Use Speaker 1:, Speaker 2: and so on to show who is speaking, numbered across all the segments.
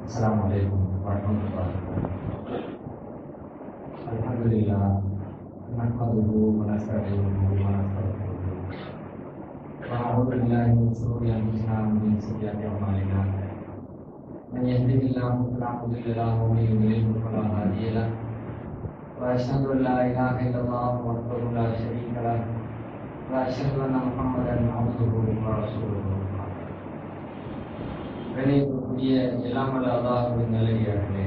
Speaker 1: Assalamualaikum warahmatullahi wabarakatuh. Alhamdulillah, nahmaduhu wa nasta'inuhu wa nastaghfiruh. Wa na'udzu billahi min shururi anfusina wa min sayyiati a'malina. Man yahdihillahu fala mudilla lahu wa man yudlil fala hadiya lahu. Wa asyhadu an la ilaha illallah wahdahu la syarika lahu wa asyhadu anna Muhammadan abduhu wa rasuluh. கணியத்துக்குரிய எல்லாம் வல்ல அல்லாஹ்வின் நல்லடியார்களே,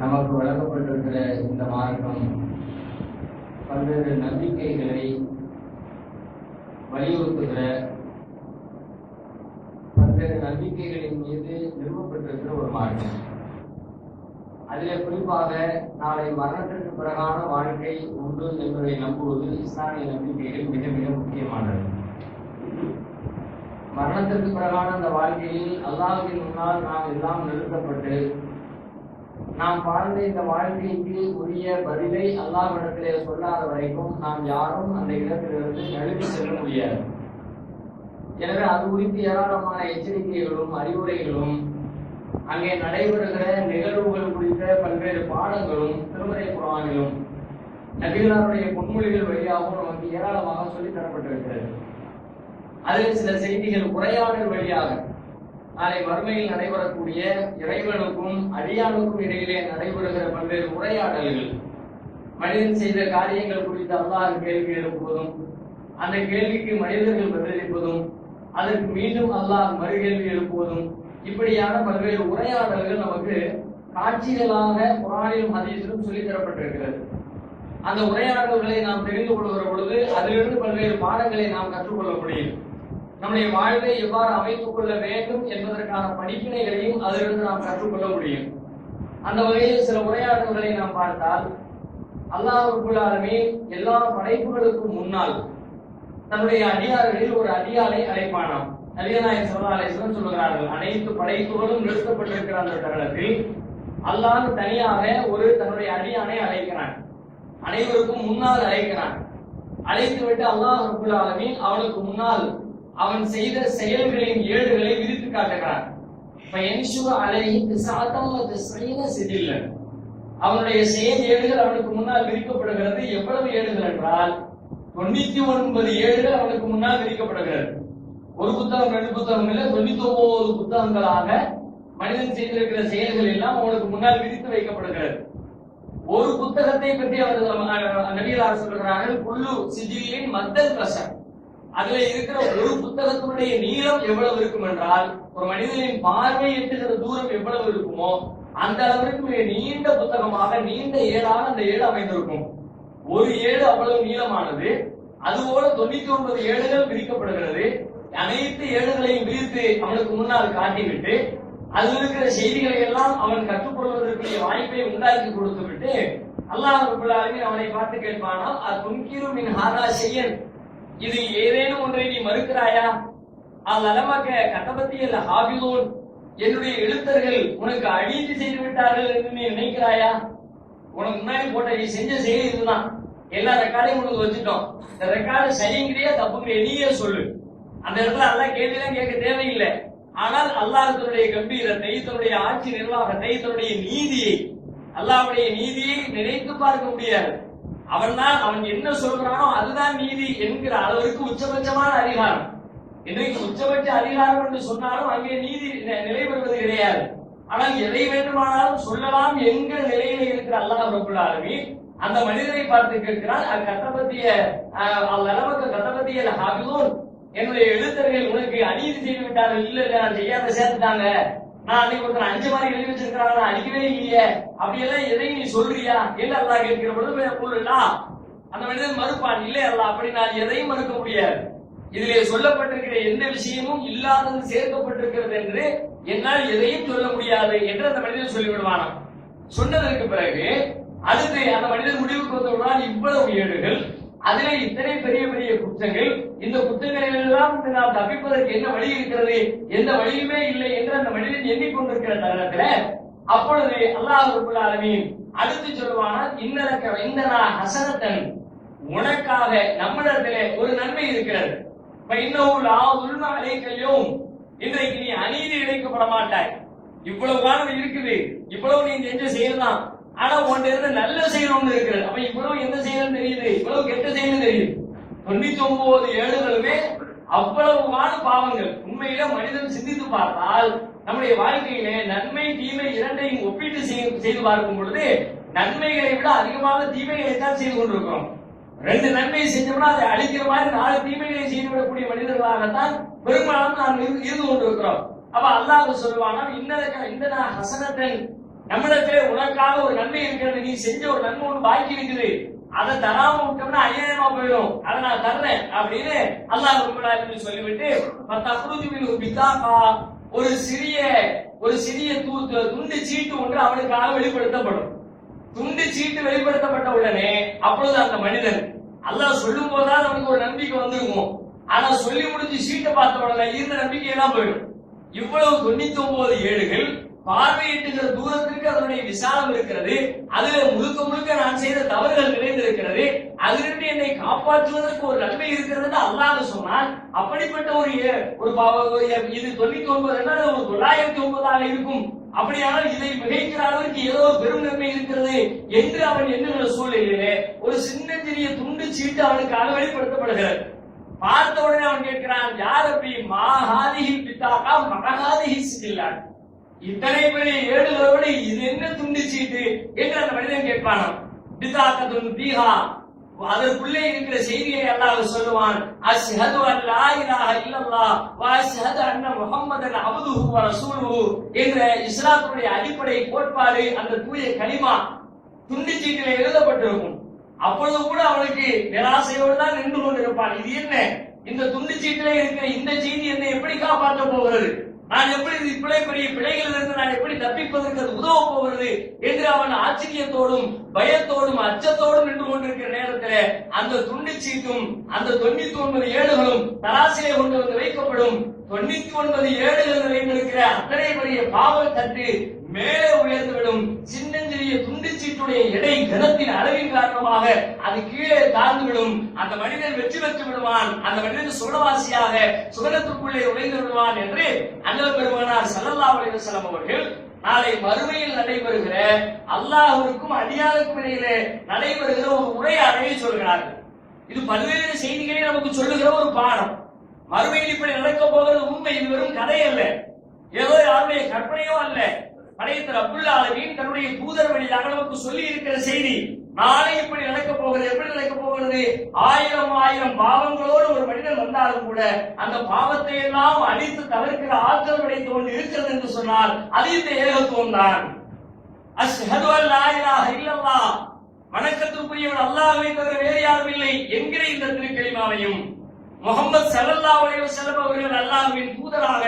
Speaker 1: நமக்கு வழங்கப்பட்டிருக்கிற இந்த மார்க்கம் பல்வேறு நம்பிக்கைகளை வலியுறுத்துகிற, பல்வேறு நம்பிக்கைகளின் மீது நிறுவப்பட்டிருக்கிற ஒரு மார்க்கம். அதிலே குறிப்பாக நாளை மரணத்திற்கு பிறகான வாழ்க்கை உண்டு என்பதை நம்புவது இஸ்லாமிய நம்பிக்கைகள் மிக மிக முக்கியமானது. மரணத்திற்கு பிறகான அந்த வாழ்க்கையில் அல்லாஹ்வின் முன்னால் நாம் எல்லாம் நிறுத்தப்பட்டு நாம் வாழ்ந்த இந்த வாழ்க்கைக்கு உரிய பதிலை அல்லாஹ்விடத்திலே சொல்லாத வரைக்கும் நாம் யாரும் அந்த இடத்திலிருந்து நழுவி செல்ல முடியாது. எனவே அது குறித்து ஏராளமான எச்சரிக்கைகளும் அறிவுரைகளும் அங்கே நடைபெறுகிற நிகழ்வுகள் குறித்த பல்வேறு பாடங்களும் திருமறை குர்ஆனிலும் நபிகளாருடைய பொன்மொழிகள் வழியாகவும் நமக்கு ஏராளமாக சொல்லித் தரப்பட்டிருக்கிறது. அதில் சில செய்திகள் உரையாடல் வழியாக நாளை மறுமையில் நடைபெறக்கூடிய இறைவனுக்கும் அடியானுக்கும் இடையிலே நடைபெறுகிற பல்வேறு உரையாடல்கள், மனிதன் செய்த காரியங்கள் குறித்து அல்லாஹ் கேள்வி எழுப்புவதும் அந்த கேள்விக்கு மனிதர்கள் பதிலளிப்பதும் அதற்கு மீண்டும் அல்லாஹ் மறுகேள்வி எழுப்புவதும், இப்படியான பல்வேறு உரையாடல்கள் நமக்கு காட்சிகளாக குர்ஆனிலும் ஹதீஸிலும் சொல்லித் தரப்பட்டிருக்கிறது. அந்த உரையாடல்களை நாம் தெரிந்து கொள்கிற பொழுது அதிலிருந்து பல்வேறு பாடங்களை நாம் கற்றுக்கொள்ள முடியும். நம்முடைய வாழ்வை எவ்வாறு அமைத்துக் கொள்ள வேண்டும் என்பதற்கான படிப்பினைகளையும் அதிலிருந்து நாம் கற்றுக்கொள்ள முடியும். அந்த வகையில் சில உரையாடல்களை நாம் பார்த்தால், அல்லாஹ் ரப்பல் ஆலமீன் எல்லா படைப்புகளுக்கும் முன்னால் தன்னுடைய அடியார்களில் ஒரு அடியாரை அழைப்பானாம். நபிகள் நாயகம் ஸல்லல்லாஹு அலைஹி வஸல்லம் சொல்கிறார்கள், அனைத்து படைப்புகளும் நிறுத்தப்பட்டிருக்கிற அந்த தருணத்தில் அல்லாஹ் தனியாக ஒரு தன்னுடைய அடியானை அழைக்கிறான். அனைவருக்கும் முன்னால் அழைக்கிறான். அழைத்து விட்டு அல்லாஹ் ரப்பல் ஆலமீன் அவனுக்கு முன்னால் அவன் செய்த செயல்களின் ஏடுகளை விரித்து காட்டுகிறான். அவனுடைய செயல் ஏடுகள் அவனுக்கு முன்னால் விரிக்கப்படுகிறது. எவ்வளவு ஏடுகள் என்றால் 99 ஏடுகள் அவனுக்கு முன்னால் விரிக்கப்படுகிறது. ஒரு புத்தகம், 2 புத்தகம் இல்லை, 99 புத்தகங்களாக மனிதன் செய்திருக்கிற செயல்கள் எல்லாம் அவனுக்கு முன்னால் விரித்து வைக்கப்படுகிறது. ஒரு புத்தகத்தை பற்றி அவர் நபிகளார் சொல்கிறார்கள், குல்லு சிஜில்லின் மத்தல் கசர். அதுல இருக்கிற ஒரு புத்தகத்தினுடைய நீளம் எவ்வளவு இருக்கும் என்றால், ஒரு மனிதனின் பார்வை எட்டுகிற தூரம் எவ்வளவு இருக்குமோ அந்த அளவிற்கு நீண்ட புத்தகமாக, நீண்ட ஏடாக அந்த ஏடு அமைந்திருக்கும். ஒரு ஏடு அவ்வளவு நீளமானது. அதுபோல 99 ஏடுகள் விரிக்கப்படுகிறது. அனைத்து ஏடுகளையும் விரித்து அவனுக்கு முன்னால் காட்டிவிட்டு அதில் இருக்கிற செய்திகளை எல்லாம் அவன் கற்றுக்கொள்வதற்குரிய வாய்ப்பை உண்டாக்கி கொடுத்து விட்டு அல்லாஹ் ரப்பல் ஆலமீன் அவனை பார்த்து கேட்பானாம், அதுன்கிரு மின் ஹாதா ஷையன், இது ஏதேனும் ஒன்றை நீ மறுக்கிறாயா? அல்லமக கதபத்தியல் ஹாபிலூன், என்னுடைய எழுத்தர்கள் உனக்கு அநீதி செய்து விட்டார்கள் என்று நீ நினைக்கிறாயா? உனக்கு முன்னாடி போட்ட நீ செஞ்ச செயல் இதுதான். எல்லா ரெக்கார்டையும் உனக்கு வச்சுட்டோம். இந்த ரெக்கார்டு சரிங்கிறியா தப்புங்கிறியா நீயே சொல்லு. அந்த இடத்துல அல்லாஹ் கேள்விதான் கேட்க தேவையில்லை. ஆனால் அல்லாஹ் தன்னுடைய கம்பீரத்தை, தன்னுடைய ஆட்சி நிர்வாகத்தை, தன்னுடைய நீதியை, அல்லாஹ்வுடைய நீதியை நினைத்து பார்க்க முடியாது. அவன் என்ன சொல்றானோ அதுதான் நீதி என்கிற அளவிற்கு உச்சபட்சமான அதிகாரம். இன்றைக்கு உச்சபட்ச அதிகாரம் என்று சொன்னாலும் அங்கே நீதி நிலைபெறுவது கிடையாது. ஆனால் எதை வேண்டுமானாலும் சொல்லலாம் என்கிற நிலையில இருக்கிற அல்லாஹ் ரப்பல் ஆலமீன் அந்த மனிதரை பார்த்து கேட்கிறார், கதபத்தியல் ஹாபிலூன், என்னுடைய எழுத்தர்கள் உனக்கு அநீதி செய்து விட்டார்கள். இல்ல நான் செய்யாத சேர்த்துட்டாங்க, நான் அன்னைக்கு ஒருத்தர் 5 மாதிரி எழுதி வச்சிருக்கிறாங்க, நான் அடிக்கவே இல்லையே, அப்படியெல்லாம் எதையும் நீ சொல்றியா என்று அல்லாஹ் கேட்கிற பொழுது அந்த மனிதன் மறுப்பான், இல்லை அல்லாஹ் அப்படி நான் எதையும் மறுக்க முடியாது. இதிலே சொல்லப்பட்டிருக்கிற எந்த விஷயமும் இல்லாதது சேர்க்கப்பட்டிருக்கிறது என்று என்னால் எதையும் சொல்ல முடியாது என்று அந்த மனிதன் சொல்லிவிடுவானாம். சொன்னதற்கு பிறகு அடுத்து அந்த மனிதன் முடிவுக்கு வந்து இவ்வளவு ஏடுகள், அதிலே இத்தனை பெரிய பெரிய குற்றங்கள், இந்த குற்றங்களில் எல்லாம் நாம் தப்பிப்பதற்கு என்ன வழி இருக்கிறது? எந்த வழியுமே இல்லை என்று அந்த மனிதன் எண்ணிக்கொண்டிருக்கிற தருணத்துல அப்பொழுது அல்லாஹ் ரப்பல் ஆலமீன் அடுத்து சொல்லுவானா, இன்னனா ஹஸனத்தன், உனக்காக நம்மிடத்திலே ஒரு நன்மை இருக்கிறது. இன்னஹு லா ظுல்ம அலைக அல்யௌம், இன்றைக்கு நீ அநீதி இழைக்கப்பட மாட்டாய். இவ்வளவு காலம் இருக்குது, இவ்வளவு நீ செஞ்ச செய்யலாம், ஆனா உன்கிட்ட இருந்து நல்ல செயல் ஒண்ணு இருக்கிறது. அப்ப இவ்வளவு என்ன செய்யணும் தெரியுது, இவ்வளவு கெட்ட செயலும் தெரியுது. 99 ஏடுகளுமே அவ்வளவுமான பாவங்கள். உண்மையில மனிதன் சிந்தித்து பார்த்தால் நம்முடைய வாழ்க்கையிலே நன்மை தீமை இரண்டையும் ஒப்பீட்டு செய்து பார்க்கும் பொழுது நன்மைகளை விட அதிகமாக தீமைகளை தான் செய்து கொண்டிருக்கிறோம். 2 நன்மை செஞ்சோம்னா அதை அழிக்கிற மாதிரி 4 தீமைகளை செய்துவிடக்கூடிய மனிதர்களாகத்தான் பெரும்பாலும் நாம் இருந்து கொண்டிருக்கிறோம். அப்ப அல்லாஹ் சொல்லுவானா, இந்த ஹசனத்தன், நம்மிடத்திலே உனக்காக ஒரு நன்மை இருக்கிறது, நீ செஞ்ச ஒரு நன்மை ஒன்று பாக்கி இருக்குது, அதை தராம விட்டோம்னா 5000 போயிடும், அதை நான் தர்றேன் அப்படின்னு அல்லாஹ் சொல்லிவிட்டு ஒரு சிறிய துண்டு சீட்டு ஒன்று அவனுக்காக வெளிப்படுத்தப்படும். துண்டு சீட்டு வெளிப்படுத்தப்பட்ட உடனே அப்பொழுது அந்த மனிதன் அல்லாஹ் சொல்லும் போதுதான் அவனுக்கு ஒரு நம்பிக்கை வந்திருக்கும். ஆனா சொல்லி முடிஞ்சு சீட்டை பார்த்த உடனே இருந்த நம்பிக்கையெல்லாம் போயிடும். இவ்வளவு 99 ஏடுகள் பார்வையிட்டுகிற தூரத்திற்கு அதனுடைய விசாலம் இருக்கிறது. அதுல முழுக்க முழுக்க நான் செய்த தவறுகள் நிறைந்திருக்கிறது. அதிலிருந்து என்னை காப்பாற்றுவதற்கு ஒரு நன்மை இருக்கிறது அல்லாஹ் சொன்னான். அப்படிப்பட்ட ஒரு இது 99 என்ன ஒரு 909 இருக்கும். அப்படியானால் இதை மிகைக்கிற அளவிற்கு ஏதோ ஒரு பெரும் நன்மை இருக்கிறது என்று அவன் எண்ணுகிற சூழ்நிலையிலே ஒரு சின்னஞ்சிறிய துண்டு சீட்டு அவனுக்காக வெளிப்படுத்தப்படுகிறது. பார்த்த உடனே அவன் கேட்கிறான், யார் அப்படி மாஹாதிஹி பித்தாக்கா மகாதிஹி சில்லான், இத்தனை பெரிய ஏடுகளோடு இது என்ன துண்டு சீட்டு என்று அந்த மனிதன் கேட்பானாம். பித்தாக்கத்துன் பீஹா, அதற்குள்ளே இருக்கிற செய்தியை அல்லாஹ் சொல்லுவான், அஷ்ஹது அல்லா இலாஹ இல்லல்லாஹ் வ அஷ்ஹது அன்ன முஹம்மதன் அப்துஹு வ ரசூலுஹு என்ற இஸ்லாத்துடைய அடிப்படை கோட்பாடு, அந்த தூய கலிமா துண்டு சீட்டில் எழுதப்பட்டிருக்கும். அப்பொழுது கூட அவனுக்கு நிராசையோடு தான் நின்று கொண்டிருப்பான். இது என்ன, இந்த துண்டு சீட்டிலே இருக்கிற இந்த செய்தி என்னை எப்படி காப்பாற்ற போகிறது, நான் எப்படி இவ்வளவு பெரிய பிழைகளிலிருந்து நான் எப்படி தப்பிப்பதற்கு அது உதவ போகிறது என்று அவன் ஆச்சரியத்தோடும் பயத்தோடும் அச்சத்தோடும் நின்று கொண்டிருக்கிற நேரத்தில் அந்த துண்டு சீட்டும் அந்த 99 ஏடுகளும் தராசிலே கொண்டு வந்து வைக்கப்படும். 99 ஏடுகள் நிறைந்திருக்கிற அத்தனை பெரிய பாவல் தட்டு மேலே உயர்ந்துவிடும். சின்னஞ்சிறிய துண்டு சீட்டுடைய எடை கனத்தின் அளவின் காரணமாக அது கீழே தாழ்ந்துவிடும். அந்த மனிதன் வெற்றி பெற்று விடுவான், அந்த மனிதன் சுகவாசியாக சுகனத்துக்குள்ளே நுழைந்து விடுவான் என்று அண்ணல் பெருமானார் ஸல்லல்லாஹு அலைஹி வஸல்லம் அவர்கள் நாளை மறுமையில் நடைபெறுகிற அல்லாஹ்வுக்கும் அடியாருக்கும் இடையிலே நடைபெறுகிற ஒரு உரையாடலை சொல்கிறார்கள். இது பல்வேறு செய்திகளை நமக்கு சொல்லுகிற ஒரு பாடம். மறுமையில் இப்படி நடக்க போகிறது உண்மை, இது வெறும் கதை அல்ல, ஏதோ யாருடைய கற்பனையோ அல்ல. படைத்த ரப்புல் ஆலமீன் தன்னுடைய தூதர் வழியாக நமக்கு சொல்லி இருக்கிற செய்தி. நாளை இப்படி நடக்க போகிறது. எப்படி நடக்க போகிறது, 1000 பாவங்களோடு ஒரு மனிதன் வந்தாலும் கூட அந்த பாவத்தை எல்லாம் அழித்து தவிர்க்கிற ஆற்றல் படைத்து கொண்டு இருக்கிறது என்று சொன்னால் அது இந்த ஏகத்துவம் தான். அஷ்ஹது அல்லா இலாஹ இல்லல்லாஹ், வணக்கத்திற்குரியவர் அல்லாஹ்வை தவிர வேறு யாரும் இல்லை என்கிற இந்த திருக்கலிமாவையும் முஹம்மது ஸல்லல்லாஹு அலைஹி வஸல்லம் அவர்கள் அல்லாஹ்வின் தூதராக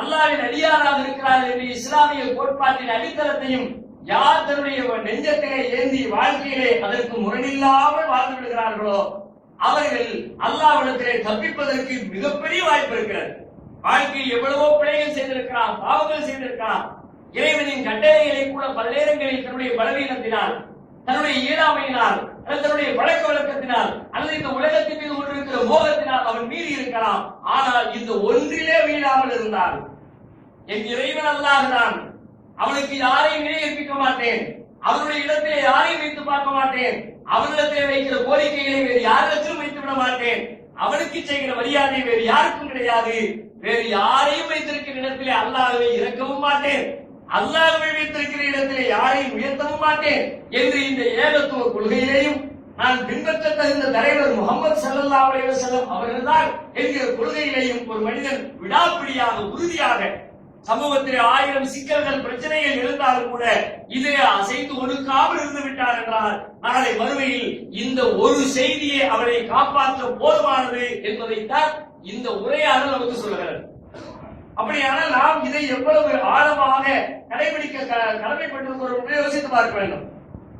Speaker 1: அல்லாஹ்வின் அடியாராக இருக்கிறார்கள் என்ற இஸ்லாமிய கோட்பாட்டின் அடித்தளத்தையும் யார் தன்னுடைய நெஞ்சத்திலே ஏந்தி வாழ்க்கையிலே அதற்கு முரணில்லாமல் வாழ்ந்து விடுகிறார்களோ அவர்கள் அல்லாஹ்விடத்திலே தப்பிப்பதற்கு மிகப்பெரிய வாய்ப்பு இருக்கிறது. வாழ்க்கையில் எவ்வளவோ பிழைகள் செய்திருக்கிறான், பாவங்கள் செய்திருக்கிறான். இறைவனின் கட்டளைகளை கூட பல நேரங்களில் தன்னுடைய பலவீனத்தினால், தன்னுடைய இயலாமையினால், தன்னுடைய பழக்க வழக்கத்தினால் அல்லது இந்த உலகத்தின் மீது கொண்டிருக்கிற மோகத்தினால் அவன் மீறி இருக்கலாம். ஆனால் இந்த ஒன்றிலே வீழாமல் இருந்தால் என் இறைவன் அல்லாஹ் தான், அவனுக்கு யாரையும் இணை கற்பிக்க மாட்டேன், அவனுடைய இடத்திலே யாரையும் வைத்து பார்க்க மாட்டேன், அவனிடத்திலே வைக்கிற கோரிக்கைகளை வேறு யாரிடத்திலும் வைத்து விட மாட்டேன், அவனுக்கு செய்கிற மரியாதை வேறு யாருக்கும் கிடையாது, வேறு யாரையும் வைத்திருக்கிற இடத்திலே அல்லாஹ்வை இறக்கவும் மாட்டேன், அல்லாஹ்வை வைத்திருக்கிற இடத்திலே யாரையும் உயர்த்தவும் மாட்டேன் என்று இந்த ஏகத்துவ கொள்கையிலேயும் நான் பின்பற்ற தகுந்த தலைவர் முஹம்மது ஸல்லல்லாஹு அலைஹி வஸல்லம் அவர்கள்தான் என்கிற கொள்கையிலேயும் ஒரு மனிதன் விடாப்பிடியாக உறுதியாக சமூகத்திலே 1000 சிக்கல்கள் பிரச்சனைகள் இருந்தாலும் கூட இதை அசைத்து ஒடுக்காமல் இருந்து விட்டார் என்றால் நாளை மறுமையில் இந்த ஒரு செய்தியை அவரை காப்பாற்ற போதுமானது என்பதைத்தான் இந்த உரையாடல் நமக்கு சொல்லுகிறது. அப்படியானால் நாம் இதை எவ்வளவு ஆழமாக கடைபிடிக்க கடமைப்பட்டிருக்கிறோம் யோசித்து பார்க்க வேண்டும்.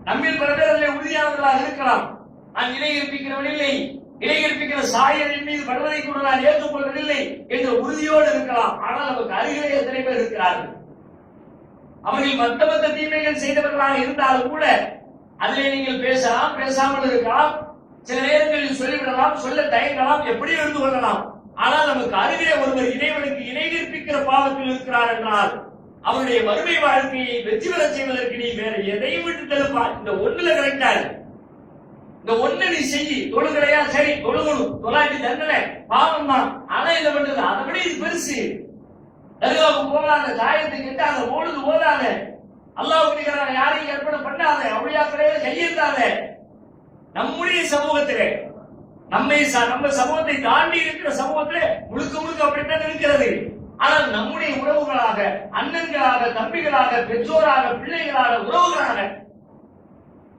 Speaker 1: நம்மில் பல பேர் அதில் உறுதியானவர்களாக இருக்கலாம். நான் இணை கற்பிக்கிறவனில்லை, இணை கற்பிக்கிற சாயலின் மீது படுவதை கூட நான் ஏற்றுக்கொள்வதில்லை என்ற உறுதியோடு இருக்கலாம். ஆனால் நமக்கு அருகிலே எத்தனை பேர் இருக்கிறார்கள், அவர்கள் மத்த தீமைகள் செய்தவர்களாக இருந்தாலும் கூட அதிலே நீங்கள் பேசலாம், பேசாமல் இருக்கலாம், சில நேரங்களில் சொல்லிவிடலாம், சொல்ல தயங்கலாம், எப்படி எடுத்து கொள்ளலாம். ஆனால் நமக்கு அருகிலே ஒருவர் இறைவனுக்கு இணை கற்பிக்க
Speaker 2: இருக்கிற பாவத்தில் இருக்கிறார் என்றால் அவருடைய மறுமை வாழ்க்கையை வெற்றி பெற செய்வதற்கு நீ வேற எதையும் விட்டு தள்ளுப்பா. இந்த ஒண்ணுல கரெக்டாரு, இந்த ஒண்ணு நீ செய்யி. தொழுகலையா, சரி தொழுகணும், தொலாட்டி தண்டனை பாவம் தான். ஆனா என்ன பண்றது, அதை விட இது பெருசு. தர்காவுக்கு போகாத, சாயத்தை கெட்டாத, ஓடுது ஓதாத, அல்லாஹ்வுக்கு யாரையும் ஏற்பாடு பண்ணாத, அவுளியாக்களே கையெழுத்தாத. நம்முடைய சமூகத்திலே நம்ம சமூகத்தை தாண்டி இருக்கிற சமூகத்திலே முழுக்க முழுக்க அப்படித்தான் இருக்கிறது. ஆனால் நம்முடைய உறவுகளாக, அண்ணன்களாக, தம்பிகளாக, பெற்றோராக, பிள்ளைகளாக, உறவுகளாக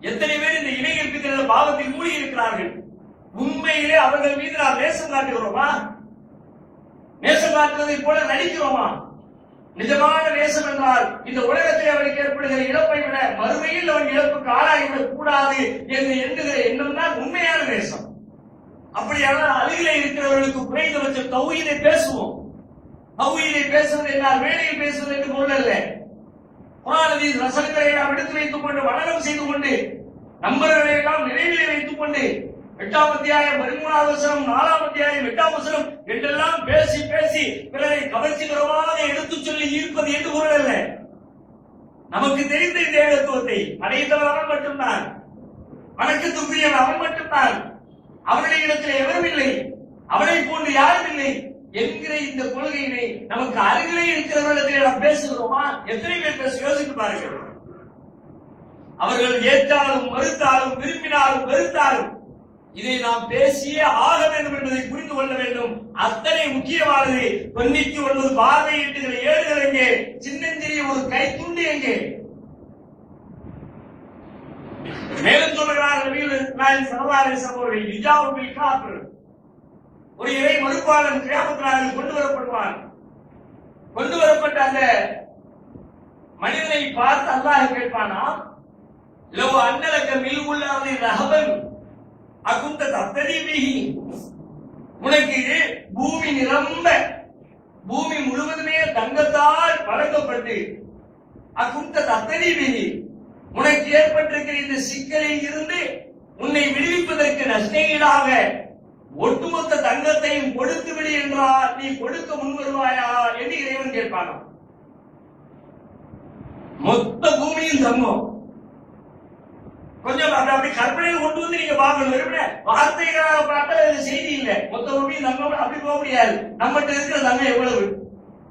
Speaker 2: எத்தனை பேர் இந்த இணையற்பிக்கிற பாவத்தில் மூடி இருக்கிறார்கள். உண்மையிலே அவர்கள் மீது நாம் நேசம் காட்டுகிறோமா? நேசம் காட்டுவதை போல நடிக்கிறோமா? நிஜமான நேசம் என்றால் இந்த உலகத்தில் அவனுக்கு ஏற்படுகிற இழப்பை விட மறுமையில் அவன் இழப்புக்கு ஆளாகிவிடக் கூடாது என்று எண்ணுகிற எண்ணம் தான் உண்மையான நேசம். அப்படியானால் அருகிலே இருக்கிறவர்களுக்கு குறைந்தபட்சம் தௌஹீதை பேசுவோம். தௌஹீதை பேசுவது என்றால் வேலையில் பேசுவது என்று பொருள் அல்ல. குர்ஆன் ஹதீஸ் வசனங்களை நாம் எடுத்து வைத்துக் கொண்டு மனனம் செய்து கொண்டு நம்பர்களை எல்லாம் நினைவிலே வைத்துக் கொண்டு 8ஆம் அத்தியாயம் 13வது வசனம், 4ஆம் அத்தியாயம் 8ஆம் வசனம் என்றெல்லாம் பேசி பேசி பிறரை கவர்ச்சிகரமாக எடுத்துச் சொல்லி ஈர்ப்பது என்று பொருள் அல்ல. நமக்கு தெரிந்த இந்த ஏகத்துவத்தை அடைந்தவர் அவன் மட்டும்தான், வணக்கத்துக்குரியவன் அவன் மட்டும்தான், அவனுடைய இடத்தில் எவரும் இல்லை, அவனை போன்று யாரும் இல்லை என்கிற இந்த கொள்கையினை நமக்கு அருகிலே இருக்கிறவர்களிடத்தில் நாம் பேசுகிறோமா? எத்தனை பேர் பேச யோசித்து பாருங்கள். அவர்கள் ஏற்றாலும் மறுத்தாலும் விரும்பினாலும் வெறுத்தாலும் இதை நாம் பேசியே ஆக வேண்டும் என்பதை புரிந்து கொள்ள வேண்டும். அத்தனை முக்கியமானது. 99 பார்வையிட்டுகிற ஏடுகள் எங்கே? சின்னஞ்சிறிய ஒரு கைத்துண்டு எங்கே? மேலும் சொல்லுகிறார் நபிகள் நாயகம் ஸல்லல்லாஹு அலைஹி வஸல்லம் அவர்கள், இஜாபு பில் காஃபிர், ஒரு இறை மறுப்பாளன் கியாமத் நாளில் கொண்டு வரப்படுவான். கொண்டு வரப்பட்ட அந்த மனிதனை பார்த்து அல்லாஹ் கேட்பானா, லவ் அன்னலக மில்உல் அர்தி ரஹபன் அகுந்த தப்தரி பிஹி, உனக்கு பூமி நிரம்ப, பூமி முழுவதுமே தங்கத்தால் வழங்கப்பட்டு, அகுந்த தப்தரி பிஹி, உனக்கு ஏற்பட்டிருக்கிற இந்த சிக்கலில் இருந்து உன்னை விடுவிப்பதற்கு நஷ்டஈடாக ஒட்டுமொத்த தங்கத்தையும் கொடுத்து விடு என்றால் நீ கொடுக்க முன்வருவாயா என்று இறைவன் கேட்பானா. மொத்த பூமியும் தங்கம். கொஞ்சம் அப்படி கற்பனையில் கொண்டு வந்து நீங்க பார்க்கணும். வார்த்தைகளாக பார்த்தா செய்தி இல்லை. மொத்த பூமியும் தங்கம் அப்படி போக முடியாது. நம்மகிட்ட இருக்கிற தங்கம் எவ்வளவு?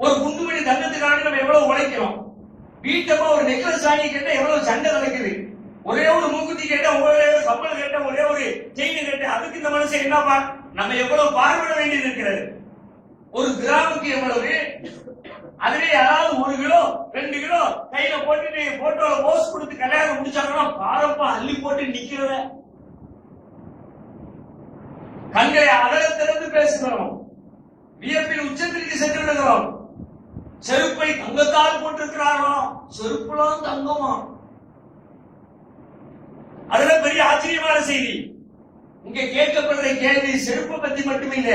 Speaker 2: ஒரு குண்டுமணி தங்கத்துக்காக நம்ம எவ்வளவு உழைக்கிறோம்? வீட்டப்பா ஒரு நெக்லஸ் வாங்கி கேட்டா எவ்வளவு சண்டை நடக்குது. ஒரே ஒரு மூக்குத்தி கேட்டா, ஒரே ஒரு கப்பல் கேட்டா, ஒரே ஒரு செயின் கேட்டா, அதுக்கு இந்த மனுஷன் என்னப்பா நம்ம எவ்வளவு பார்வையிட வேண்டியது இருக்கிறது. ஒரு கிராமுக்கு எவ்வளவு? அதுவே யாராவது 1 கிலோ 2 கிலோ கையில போட்டுட்டு போட்டோல போஸ் கொடுத்து கல்யாணம் முடிச்சாங்கன்னா பாரப்பா அள்ளி போட்டு நிக்கிறத. கண்களை அகலத்திலிருந்து பேசுகிறோம், வியப்பின் உச்சத்திற்கு சென்று விடுகிறோம். செருப்பை தங்கத்தால் போட்டிருக்கிறாரோ, செருப்புலாம் தங்கமா? அதுல பெரிய ஆச்சரியமான செய்தி. இங்க கேட்கப்படுற கேள்வி செருப்பை பத்தி மட்டுமே இல்ல.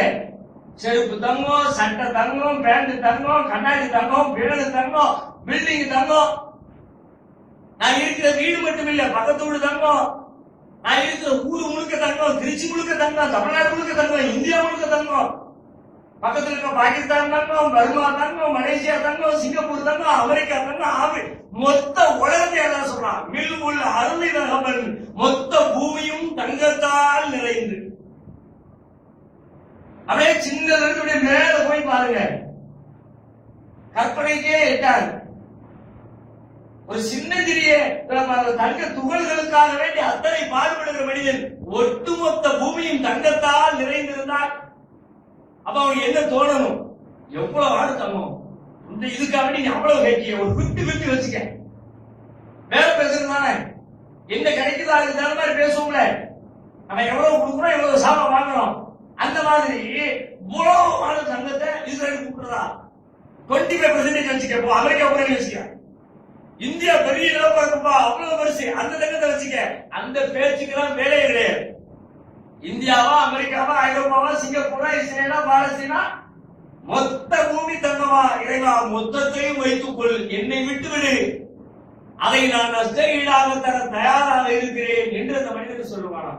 Speaker 2: செருப்பு தங்கம், சட்டை தங்கம், பேண்ட் தங்கம், கண்ணாடி தங்கம், பேடு தங்கம், பில்டிங் தங்கம். நான் இருக்கிற வீடு மட்டும் இல்ல, பக்கத்து வீடு தங்கம். நான் இருக்கிற ஊரு முழுக்க தங்கம், திருச்சி முழுக்க தங்கம், தமிழ்நாடு முழுக்க தங்கம், இந்தியா முழுக்க தங்கம். பக்கத்தில் இருக்க பாகிஸ்தான் தங்கம், பர்மா தங்கம், மலேசியா தங்கம், சிங்கப்பூர் தங்கம், அமெரிக்கா தங்கம், மொத்த உலகத்தை எல்லாம் சொல்றான். மில் உள்ள அருளி ரகபன், மொத்த பூமியும் தங்கத்தால் நிறைந்து. அப்படியே சின்னது மேல போய் பாருங்க, கற்பனைக்கே எட்டாது. ஒரு சின்ன சிறிய தங்க துகள்களுக்காக வேண்டி அத்தனை பாடுபடுகிற மனிதன் ஒட்டுமொத்த பூமியும் தங்கத்தால் நிறைந்திருந்தால் அப்ப அவனுக்கு என்ன தோணணும்? எவ்வளவு ஆடு தங்கம், இந்த இதுக்காக நீ அவ்வளவு கேட்கிய, ஒரு 50-50 வச்சுக்க. வேற பேசுறதுதானே, என்ன கிடைக்குதோ அதுக்கு தகுந்த மாதிரி பேசுவோம்ல. நம்ம எவ்வளவு கொடுக்குறோம், எவ்வளவு சாபம் வாங்குறோம். அந்த மாதிரி இவ்வளவு தங்கத்தை இஸ்ரேல் கொடுக்குறதா 25% வச்சுக்க. அமெரிக்கா கூட வச்சுக்க. இந்தியா பெரிய நிலப்பரப்பா, அவ்வளவு பெருசு, அந்த தங்கத்தை வச்சுக்க. அந்த பேச்சுக்கெல்லாம் வேலையே கிடையாது. இந்தியாவா, அமெரிக்காவா, ஐரோப்பாவா, சிங்கப்பூரா, இஸ்ரேலா, பாலஸ்தீனா, மொத்த பூமி தங்கமா? இறைவா மொத்தத்தையும் வைத்துக் கொள், என்னை விட்டுவிடு, அதை நான் நஷ்டஈடாக தர தயாராக இருக்கிறேன் என்று அந்த மனிதன் சொல்லுவானா?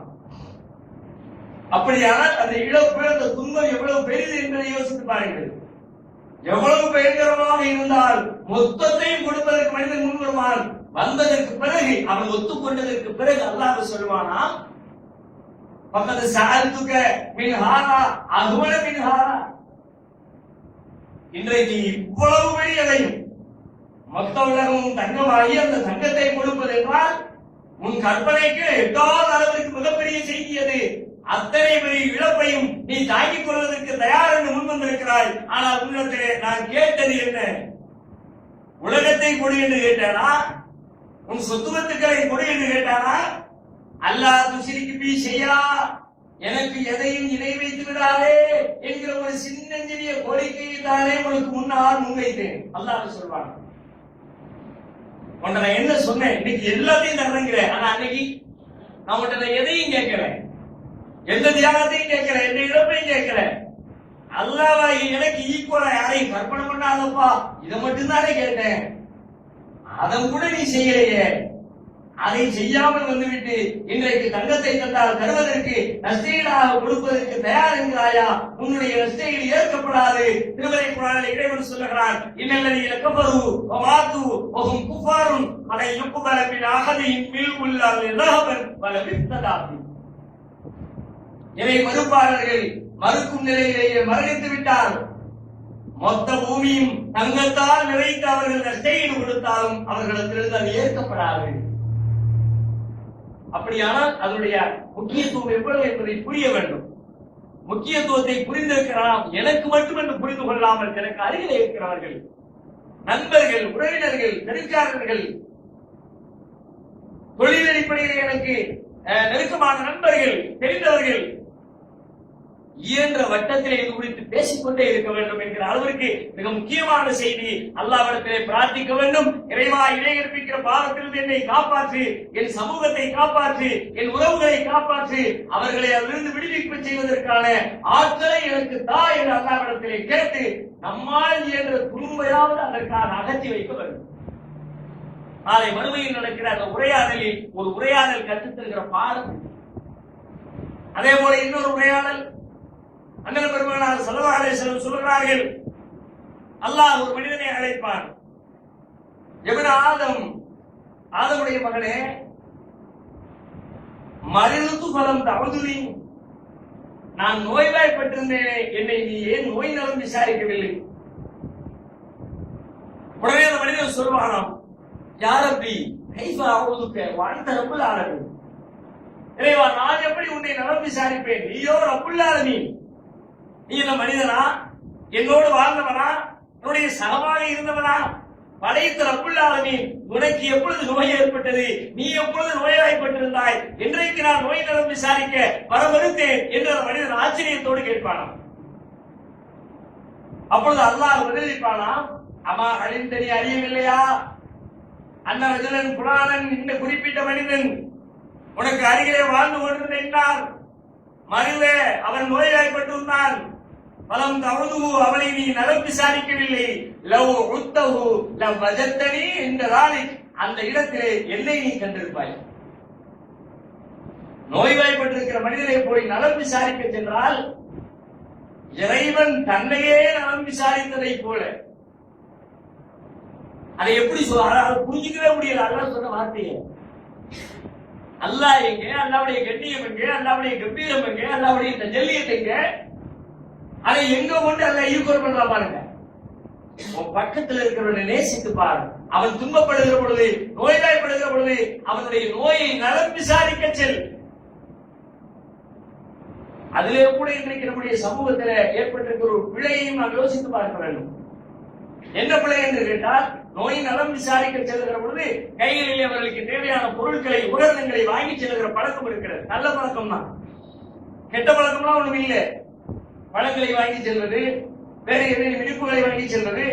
Speaker 2: அப்படியானால் அந்த இழப்பு, அந்த துன்பம் எவ்வளவு பெரிது என்பதை யோசித்து பாருங்கள். எவ்வளவு பயங்கரமாக இருந்தால் மொத்தத்தையும் கொடுப்பதற்கு மனிதன் முன் வருவான். வந்ததற்கு பிறகு அவன் ஒத்துக்கொண்டதற்கு பிறகு அல்லாஹ் சொல்வானா, பக்கத்து சாழ்த்துக்க மின்ஹாரா அதுவன மின்ஹாரா, இன்றைக்கு இவ்வளவு பெரியதையும் மொத்த உலகமும் தங்கமாகி அந்த தங்கத்தை கொடுப்பது என்றால் உன் கற்பனைக்கு எட்டாவது அளவிற்கு மிகப்பெரிய செய்தி அது. அத்தனை பெரிய இழப்பையும் நீ தாங்கிக் கொள்வதற்கு தயார் என்று முன் வந்திருக்கிறாய். ஆனால் உள்ளத்திலே நான் கேட்டது என்ன? உலகத்தை கொடு என்று கேட்டானா? உன் சொத்துவத்துக்களை கொடு என்று கேட்டானா? அல்லாஹ் துஷ்ரிக்கு பி செய்யா, எனக்கு எதையும் இணை வைத்து விடாதே என்கிற ஒரு சின்னஞ்சிறிய கோரிக்கையை தானே உனக்கு முன்னால் முன்வைத்தேன். அல்லாஹ் சொல்வான், உன்னை நான் என்ன சொன்னேன்? இன்னைக்கு எல்லாத்தையும் தரங்கிறேன். ஆனா அன்னைக்கு நான் உன்னை எதையும் கேட்கிறேன், எந்த தியாகத்தையும் கேட்கிறேன், எந்த இழப்பையும் கேட்கிறேன். அல்லாஹ் எனக்கு ஈக்குவலா யாரையும் கற்பனை பண்ணாதப்பா, இதை மட்டும்தானே கேட்டேன். அதன் கூட நீ செய்யலையே. அதை செய்யாமல் வந்துவிட்டு இன்றைக்கு தங்கத்தை தந்தால் தருவதற்கு நஷ்டீடாக கொடுப்பதற்கு தயார் என்கிறாயா? உன்னுடைய நஷ்டீடு ஏற்கப்படாது. திருமலை குரானில் இறைவன் சொல்லுகிறான், இன்னல்லதீன கஃபரு வமாது வஹும் குஃபாருன் அலை யுக்பல மின் அஹதிஹிம் மில்உல்லாஹி ரஹபன் வலபித்ததாபி. இறை மறுப்பாளர்கள் மறுக்கும் நிலையிலேயே மரணித்து விட்டார். மொத்த பூமியும் தங்கத்தால் நிறைத்து அவர்கள் நஷ்டீடு கொடுத்தாலும் அவர்களுக்கு அது ஏற்கப்படாது. அப்படியானால் அதனுடைய முக்கியத்துவம் எவ்வளவு என்பதை புரிய வேண்டும். முக்கியத்துவத்தை புரிந்திருக்கிறான் எனக்கு மட்டுமென்று புரிந்து கொள்ளாமல் எனக்கு அருகிலே இருக்கிறவர்கள், நண்பர்கள், உறவினர்கள், நெருக்காரர்கள், தொழில் அடிப்படையில் எனக்கு நெருக்கமான நண்பர்கள், தெரிந்தவர்கள் இயன்ற வட்டத்திலே இது குறித்து பேசிக்கொண்டே இருக்க வேண்டும் என்கிற அளவிற்கு மிக முக்கியமான செய்தி. அல்லாஹ்விடத்திலே பிரார்த்திக்க வேண்டும். இறைவா, இணை கற்பிக்கிற பாவத்திலிருந்து என்னை காப்பாற்று, என் சமூகத்தை காப்பாற்று, என் உறவுகளை காப்பாற்று, அவர்களை அதிலிருந்து விடுவிக்க செய்வதற்கான ஆற்றலை எனக்கு தா என்று அல்லாஹ்விடத்திலே கேட்டு நம்மால் இயன்ற துன்பையாவது அதற்கான அகற்றி வைக்க வேண்டும். நாளை மறுமையில் நடக்கிற அந்த உரையாடலில் ஒரு உரையாடல் கற்றுத்தருகிற பாடம். அதே போல இன்னொரு உரையாடல் அண்ணன் பெருமானார் ஸல்லல்லாஹு அலைஹி வஸல்லம் சொல்கிறார்கள், அல்லாஹ் ஒரு மனிதனை அழைப்பான். இப்னு ஆதமுடைய மகனே, மரிது ஃபலம் தஅதுனி, நான் நோய்வாய்ப்பட்டிருந்தேனே, என்னை நீ ஏன் நோய் நலம் விசாரிக்கவில்லை? உடனே அந்த மனிதன் சொல்வானாம், யா ரப்பி கைஃப அஊதுக வ அன்த ரப்புல் ஆலமீன், இறைவா, நான் எப்படி உன்னை நலம் விசாரிப்பேன்? நீயோ ரப்புல் ஆலமீன். நீ என்ன மனிதனா? என்னோடு வாழ்ந்தவனா? என்னுடைய சகமாக இருந்தவனா? படைத்த ரப்புல் ஆலமீன், உனக்கு எப்பொழுது நோய் ஏற்பட்டது? நீ எப்பொழுது நோய்வாய்ப்பட்டிருந்தாய்? என்றைக்கு நான் நோய் நலம் விசாரிக்க வர மறுத்தேன் என்று அந்த மனிதன் ஆச்சரியத்தோடு கேட்பானாம். அப்பொழுது அல்லாஹ் பதிலளிப்பானாம், அம்மா அழிந்தனி அறியவில்லையா? அன்னரஜுலன் புராணன், இந்த குறிப்பிட்ட மனிதன் உனக்கு அருகிலே வாழ்ந்து கொண்டிருந்தார். மருவே, அவன் நோய்வாய்ப்பட்டிருந்தான். பலம் தவறு, அவனை நீ நலம் விசாரிக்கவில்லை. லவ் உத்தஹு லவ் வஜத்தனி என்றால் அந்த இடத்திலே என்னை நீ கண்டிருப்பாய். நோய்வாய்ப்பட்டிருக்கிற மனிதனை போய் நலம் விசாரிக்க சென்றால் இறைவன் தன்னையே நலம் விசாரித்ததை போல, அதை எப்படி புரிஞ்சுக்கவே முடியல. அல்லாஹ் சொன்ன வார்த்தையை, அல்லாஹ் எங்க, அல்லாஹ்வுடைய கண்ணியம் எங்க, அல்லாஹ்வுடைய கம்பீரம் எங்க, அல்லாஹ்வுடைய தஜல்லியத் எங்க, அதை எங்க கொண்டு அல்லாஹ் ஈக்குவல் பண்றா பாருங்க. உன் பக்கத்தில் இருக்கிறவனை நேசித்து பாரு. அவன் துன்பப்படுகிற பொழுது, நோய்வாய்ப்படுகிற பொழுது அவனுடைய நோயை நலம் விசாரிக்க செல். அதிலே கூட இன்றைக்கு நம்முடைய சமூகத்தில் ஏற்பட்டிருக்கிற ஒரு பிழையையும் நாம் யோசித்து பார்க்க வேண்டும். என்ன பிள்ளை என்று கேட்டால், நோய் நலம் விசாரிக்க செல்கிற பொழுது கைகளில் அவர்களுக்கு தேவையான பொருட்களை, உபகரணங்களை வாங்கி செல்கிற பழக்கம் இருக்கிறது. நல்ல பழக்கம் தான், கெட்ட பழக்கம்லாம் ஒண்ணும் இல்லை. பழங்களை வாங்கி செல்வது, வேற ஏதேனும் இனிப்புகளை வாங்கி செல்வது.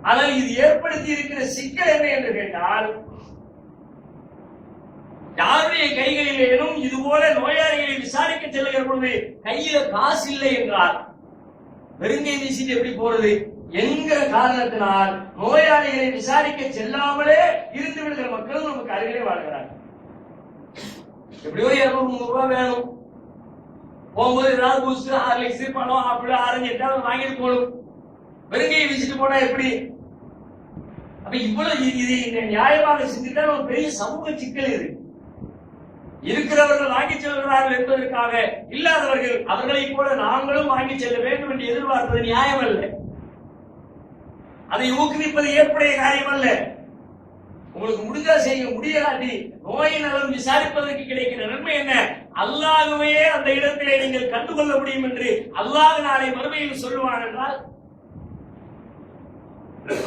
Speaker 2: ஆனால் இது ஏற்படுத்தி இருக்கிற சிக்கல் என்ன என்று கேட்டால், யாருடைய கைகளிலேனும் இது போல நோயாளிகளை விசாரிக்க செல்கிற பொழுது கையில காசு இல்லை என்றால் வெறுங்கை வீசிட்டு எப்படி போறது என்கிற காரணத்தினால் நோயாளிகளை விசாரிக்க செல்லாமலே இருந்து விடுகிற மக்கள் நமக்கு அருகிலே வாழ்கிறார்கள். எப்படியோ 200-300 ரூபாய் வேணும், போகும்போது ஏதாவது பூஸ்ட், ஹார்லிக்ஸ், பழம், ஆப்பிள், ஆரஞ்சு எதாவது வாங்கிட்டு போகணும். வெறுங்கையை வீசிட்டு போனா எப்படி? அப்ப இவ்வளவு இது நியாயமாக சிந்தித்தால் ஒரு பெரிய சமூக சிக்கல் இது. இருக்கிறவர்கள் வாங்கி செல்கிறார்கள் என்பதற்காக இல்லாதவர்கள் அவர்களைப் போல நாங்களும் வாங்கி செல்ல வேண்டும் என்று எதிர்பார்ப்பது நியாயம் அல்ல. அதை ஊக்குவிப்பது ஏற்புடைய காரியம் அல்ல. உங்களுக்கு முடிஞ்சா செய்ய, முடியலாட்டி நோய் நலம் விசாரிப்பதற்கு கிடைக்கிற நன்மை என்ன? அல்லாஹ்வே அந்த இடத்திலே நீங்கள் கண்டுகொள்ள முடியும் என்று அல்லாஹ் நாளை மறுமையில் சொல்லுவான் என்றால்,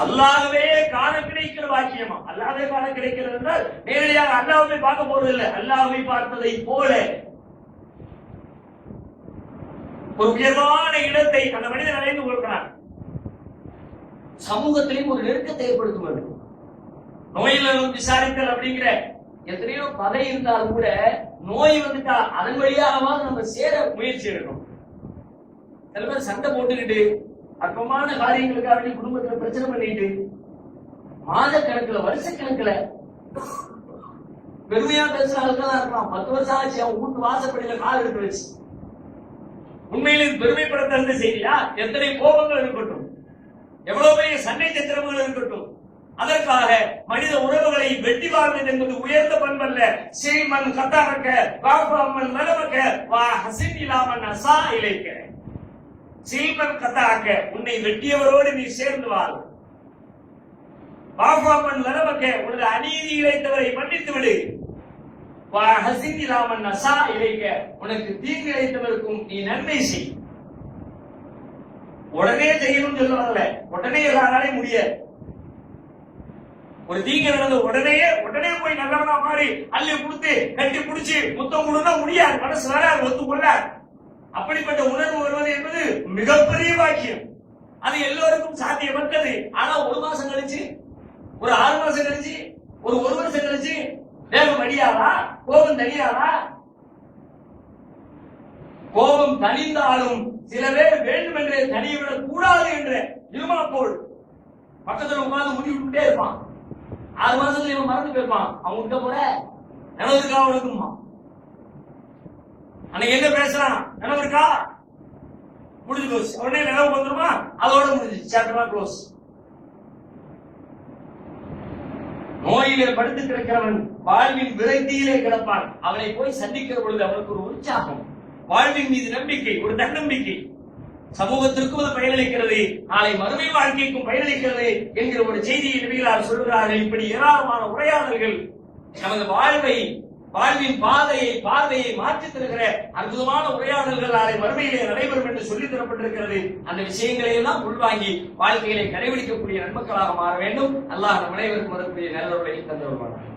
Speaker 2: அல்லாஹ்வே காண கிடைக்கிற வாக்கியமா? அல்லாஹ்வே காண கிடைக்கிறது என்றால் நேரடியாக அல்லாஹ்வை பார்க்க போறதில்லை. அல்லாஹ்வை பார்ப்பதை போல ஒரு உயர்வான இடத்தை அந்த மனிதன் அடைந்து கொள்கிறான். சமூகத்திலையும் ஒரு நெருக்கத்தை ஏற்படுத்துவது. நோயில் விசாரித்தல் அப்படிங்கிற எத்தனையோ பதை இருந்தாலும் கூட நோய் வந்துட்டா அதன் வழியாகவாது நம்ம சேர முயற்சி எடுக்கணும். சில பேர் சண்டை போட்டுக்கிட்டு அற்பமான காரியங்களுக்காக குடும்பத்துல பிரச்சனை பண்ணிட்டு மாத கணக்குல வருஷ கணக்குல பெருமையா பேசுற ஆளுக்கெல்லாம் இருக்கலாம். 10 வருஷம் ஆச்சு அவன் வீட்டு வாசப்படியில கால் எடுத்து வச்சு. உண்மையிலே பெருமைப்பட தகுந்த செய்தியா? எத்தனை கோபங்கள் இருக்கட்டும், எவ்வளவு பெரிய சண்டை சச்சரவுகள் இருக்கட்டும், அதற்காக மனித உறவுகளை வெட்டி வாழ்வது என்பது உயர்ந்த பண்பல்ல. சீமன் கத்தாரக்க வாஃபமன் நலமக்க வா ஹசின் இலாமன் அஸா இலைக்க. சீமன் கத்தாரக்க, உன்னை வெட்டியவரோடு நீ சேர்ந்து வாழ். வாஃபமன் நலமக்க, உனது அநீதி இழைத்தவரை மன்னித்து விடு. வா ஹசின் இலாமன் அஸா இலைக்க, உனக்கு தீங்கு இழைத்தவருக்கும் நீ நன்மை செய். உடனே செய்யணும் சொல்லுவாங்கல்ல, உடனே எல்லாராலையும் முடியாது. ஒரு தீங்கு நடந்த உடனே போய் நல்லவனா மாறி அள்ளி கொடுத்து கட்டி பிடிச்சு முத்தம் கொடுத்தா முடியாது. மனசு வராது, ஒத்துக்கொள்ள. அப்படிப்பட்ட உணர்வு வருவது என்பது மிகப்பெரிய வாக்கியம். அது எல்லோருக்கும் சாத்தியமற்றது. ஆனா ஒரு மாசம் கழிச்சு, ஒரு 6 மாசம் கழிச்சு, ஒரு வருஷம் கழிச்சு வேகம் அடியாதா? கோபம் தனியாதா? கோபம் தனிந்தாலும் சில பேர் வேண்டும் என்று தனியவிடக் கூடாது என்ற இருமாப்போல் பக்கத்தில் உட்கார்ந்து முடி விட்டுட்டே இருப்பான். 6 மாசத்துல இவன் மறந்து போயிருப்பான். அவன் கிட்ட போற நினைவு இருக்கா உனக்குமா? அன்னைக்கு என்ன பேசுறான் நினைவு இருக்கா? முடிஞ்சு போச்சு. உடனே நினைவு வந்துருமா? அதோட முடிஞ்சு, சாப்டர் க்ளோஸ். நோயிலே படுத்து கிடக்கிறவன் வாழ்வின் விரக்தியிலே கிடப்பான். அவனை போய் சந்திக்கிற பொழுது அவனுக்கு ஒரு உற்சாகம், வாழ்வின் மீது நம்பிக்கை, ஒரு தன்னம்பிக்கை. சமூகத்திற்கும் அது பயனளிக்கிறது, நாளை மறுமை வாழ்க்கைக்கும் பயனளிக்கிறது என்கிற ஒரு செய்தியை நபிகளார் சொல்கிறார்கள். இப்படி ஏராளமான உரையாடல்கள் நமது வாழ்வின் பார்வையை மாற்றித் தருகிற அற்புதமான உரையாடல்கள் நாளை மறுமையிலே நடைபெறும் என்று சொல்லித் தரப்பட்டிருக்கிறது. அந்த விஷயங்களை எல்லாம் உள்வாங்கி வாழ்க்கையிலே கடைபிடிக்கக்கூடிய நன்மக்களாக மாற வேண்டும். அல்லாஹ் நம் அனைவருக்கும் வரக்கூடிய நல்லவர்களை தந்தருள்வார்கள்.